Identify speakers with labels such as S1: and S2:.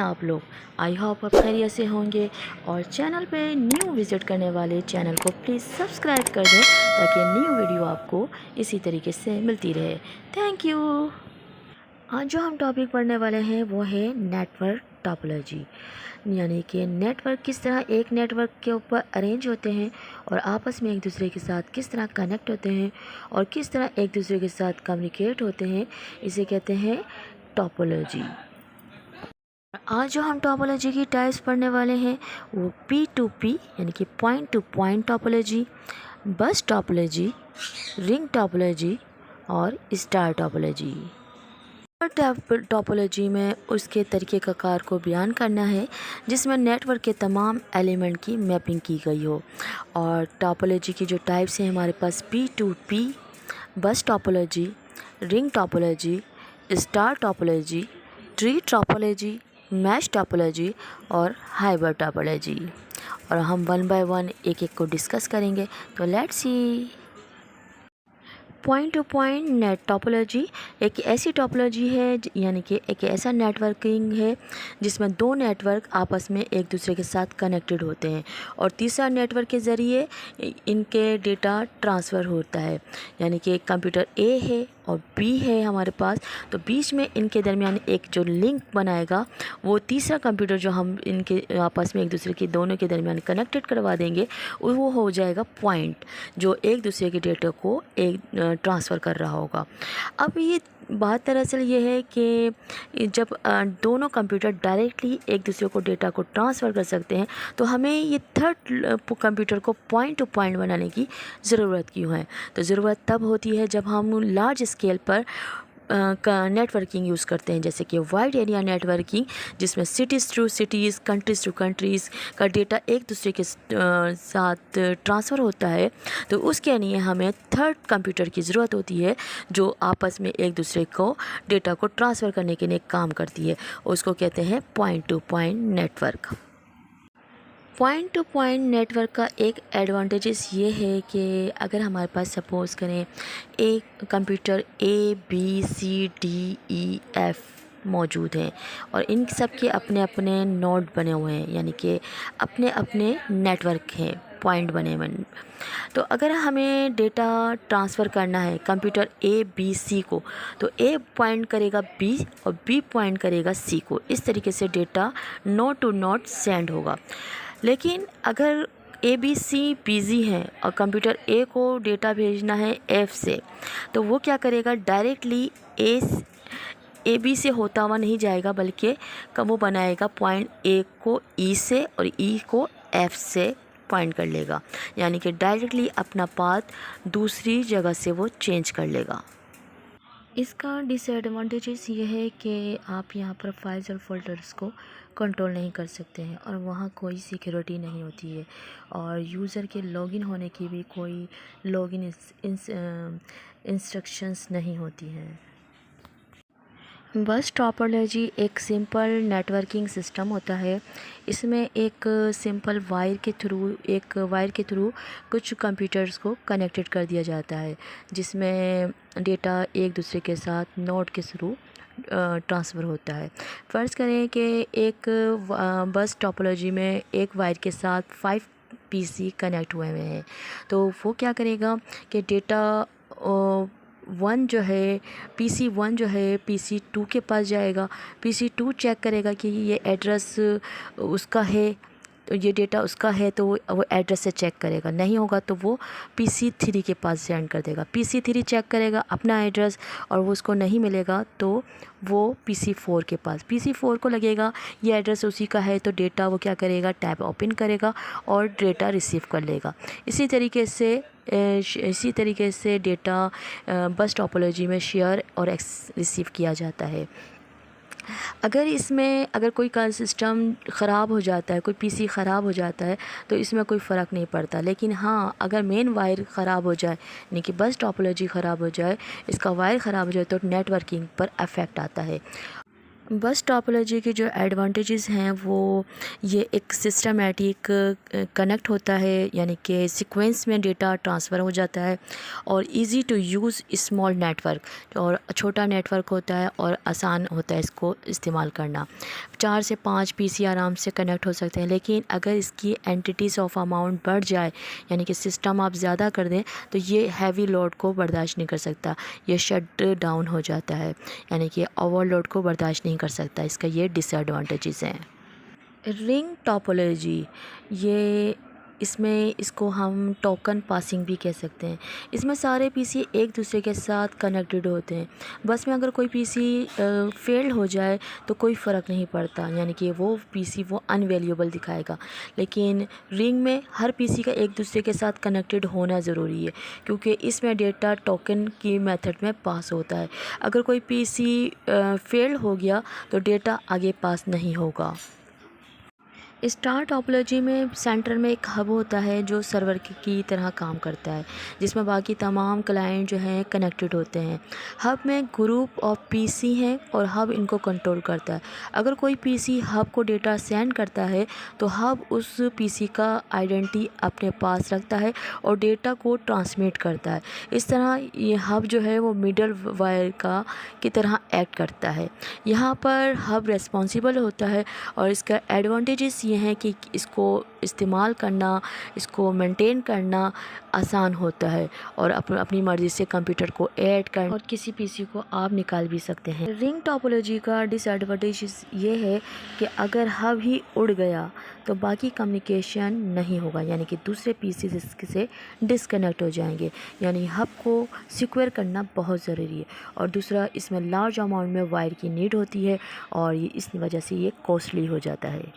S1: आप लोग? I hope आप खैरियत से होंगे और चैनल पे न्यू विज़िट करने वाले चैनल को प्लीज़ सब्सक्राइब कर दें ताकि न्यू वीडियो आपको इसी तरीके से मिलती रहे। Thank you. आज जो हम टॉपिक पढ़ने वाले हैं वो है नेटवर्क टोपोलॉजी, यानी कि नेटवर्क किस तरह एक नेटवर्क के ऊपर अरेंज होते हैं और आपस में एक दूसरे के साथ किस तरह कनेक्ट होते हैं और किस तरह एक दूसरे के साथ कम्युनिकेट होते हैं, इसे कहते हैं टोपोलॉजी। आज जो हम टोपोलॉजी की टाइप्स पढ़ने वाले हैं वो P2P यानी कि पॉइंट टू पॉइंट टोपोलॉजी, बस टोपोलॉजी, रिंग टोपोलॉजी और स्टार टोपोलॉजी। टोपोलॉजी में उसके तरीके का कार को बयान करना है जिसमें नेटवर्क के तमाम एलिमेंट की मैपिंग की गई हो। और टोपोलॉजी की जो टाइप्स हैं हमारे पास P2P, बस topology, ring topology, star topology, tree topology, mesh topology और हाइब्रिड टोपोलॉजी। और हम वन बाय वन एक एक को डिस्कस करेंगे। तो let's see. Point two point net topology एक ऐसी टोपोलॉजी है यानी कि एक ऐसा नेटवर्किंग है जिसमें दो नेटवर्क आपस में एक दूसरे के साथ कनेक्टेड होते हैं और तीसरा नेटवर्क के ज़रिए इनके डेटा ट्रांसफ़र होता है। यानी कि कंप्यूटर ए है और बी है हमारे पास, तो बीच में इनके दरमियान एक जो लिंक बनाएगा वो तीसरा कंप्यूटर जो हम इनके आपस में एक दूसरे के दोनों के दरमियान कनेक्टेड करवा देंगे वो हो जाएगा पॉइंट, जो एक दूसरे के डेटा को एक ट्रांसफ़र कर रहा होगा। अब ये बात दरअसल ये है कि जब दोनों कंप्यूटर डायरेक्टली एक दूसरे को डेटा को ट्रांसफ़र कर सकते हैं तो हमें ये थर्ड कंप्यूटर को पॉइंट टू पॉइंट बनाने की ज़रूरत क्यों है? तो ज़रूरत तब होती है जब हम लार्ज स्केल पर का नेटवर्किंग यूज़ करते हैं, जैसे कि वाइड एरिया नेटवर्किंग जिसमें cities to cities, countries to countries का डेटा एक दूसरे के साथ ट्रांसफ़र होता है। तो उसके लिए हमें थर्ड कंप्यूटर की ज़रूरत होती है जो आपस में एक दूसरे को डेटा को ट्रांसफ़र करने के लिए काम करती है। उसको कहते हैं point two point network. Point two point network का एक एडवांटेजेस ये है कि अगर हमारे पास सपोज़ करें एक कंप्यूटर ABCDEF मौजूद हैं और इन सब के अपने अपने नोड बने हुए हैं, यानी कि अपने अपने नेटवर्क हैं, पॉइंट बने हुए हैं। तो अगर हमें डेटा ट्रांसफ़र करना है कंप्यूटर ABC को, तो A पॉइंट करेगा B और B पॉइंट करेगा C को। इस तरीके से data node to node send होगा। लेकिन अगर ABC बिज़ी है और कंप्यूटर A को डेटा भेजना है F से, तो वो क्या करेगा, डायरेक्टली AB से होता हुआ नहीं जाएगा बल्कि वो बनाएगा पॉइंट A को E से और E को F से पॉइंट कर लेगा, यानी कि डायरेक्टली अपना पाथ दूसरी जगह से वो चेंज कर लेगा। इसका डिसएडवांटेजेस ये है कि आप यहाँ पर फाइल्स और फोल्डर्स को कंट्रोल नहीं कर सकते हैं और वहाँ कोई सिक्योरिटी नहीं होती है और यूज़र के लॉगिन होने की भी कोई लॉगिन इंस्ट्रक्शंस नहीं होती हैं। बस टोपोलॉजी एक सिंपल नेटवर्किंग सिस्टम होता है। इसमें एक सिंपल वायर के थ्रू कुछ कंप्यूटर्स को कनेक्टेड कर दिया जाता है जिसमें डेटा एक दूसरे के साथ नोड के थ्रू ट्रांसफ़र होता है। फ़र्ज़ करें कि एक बस टोपोलॉजी में एक वायर के साथ 5 PC कनेक्ट हुए हैं, तो वो क्या करेगा कि डेटा वन जो है PC1 जो है PC2 के पास जाएगा। PC2 चेक करेगा कि ये एड्रेस उसका है, तो ये डेटा उसका है, तो वो एड्रेस से चेक करेगा। नहीं होगा तो वो PC3 के पास सेंड कर देगा। PC3 चेक करेगा अपना एड्रेस और वो उसको नहीं मिलेगा तो वो PC4 के पास, PC4 को लगेगा ये एड्रेस उसी का है, तो डेटा वो क्या करेगा, टैब ओपन करेगा और डेटा रिसीव कर लेगा। इसी तरीके से डेटा बस टोपोलॉजी में शेयर और रिसीव किया जाता है। अगर कोई का सिस्टम ख़राब हो जाता है, कोई PC ख़राब हो जाता है, तो इसमें कोई फ़र्क नहीं पड़ता। लेकिन हाँ, अगर मेन वायर ख़राब हो जाए, यानी कि बस टोपोलॉजी ख़राब हो जाए, इसका वायर ख़राब हो जाए, तो नेटवर्किंग पर अफेक्ट आता है। बस टोपोलॉजी के जो एडवांटेजेस हैं वो ये एक सिस्टमैटिक कनेक्ट होता है, यानी कि सीक्वेंस में डेटा ट्रांसफ़र हो जाता है, और easy to use small network, और छोटा नेटवर्क होता है और आसान होता है इसको इस्तेमाल करना। 4 से 5 पीसी आराम से कनेक्ट हो सकते हैं, लेकिन अगर इसकी एंटिटीज़ ऑफ अमाउंट बढ़ जाए, यानी कि सिस्टम आप ज़्यादा कर दें, तो ये हैवी लोड को बर्दाश्त नहीं कर सकता, ये शट डाउन हो जाता है, यानी कि ओवरलोड को बर्दाश्त नहीं कर सकता। इसका ये डिसएडवांटेजेस हैं। रिंग टोपोलॉजी, ये इसमें इसको हम टोकन पासिंग भी कह सकते हैं। इसमें सारे पीसी एक दूसरे के साथ कनेक्टेड होते हैं। बस में अगर कोई पीसी फेल हो जाए तो कोई फ़र्क नहीं पड़ता, यानी कि वो पीसी वो अनवैल्यूएबल दिखाएगा। लेकिन रिंग में हर पीसी का एक दूसरे के साथ कनेक्टेड होना ज़रूरी है, क्योंकि इसमें डेटा टोकन की मेथड में पास होता है। अगर कोई पीसी फेल हो गया तो डेटा आगे पास नहीं होगा। स्टार टोपोलॉजी में सेंटर में एक हब होता है जो सर्वर की तरह काम करता है, जिसमें बाकी तमाम क्लाइंट जो हैं कनेक्टेड होते हैं। हब में ग्रुप ऑफ पीसी हैं और हब इनको कंट्रोल करता है। अगर कोई पीसी हब को डेटा सेंड करता है तो हब उस पीसी का आइडेंटिटी अपने पास रखता है और डेटा को ट्रांसमिट करता है। इस तरह ये हब जो है वो मिडल वायर की तरह एक्ट करता है। यहाँ पर हब रेस्पॉन्सिबल होता है, और इसका एडवांटेजेस ये हैं कि इसको इस्तेमाल करना, इसको मेंटेन करना आसान होता है, और अपनी मर्ज़ी से कंप्यूटर को ऐड कर और किसी पीसी को आप निकाल भी सकते हैं। रिंग टोपोलॉजी का डिसएडवांटेज ये है कि अगर हब ही उड़ गया तो बाकी कम्युनिकेशन नहीं होगा, यानी कि दूसरे पीसी से डिसकनेक्ट हो जाएंगे। यानी हब को सिक्योर करना बहुत ज़रूरी है, और दूसरा इसमें लार्ज अमाउंट में वायर की नीड होती है, और ये इस वजह से ये कॉस्टली हो जाता है।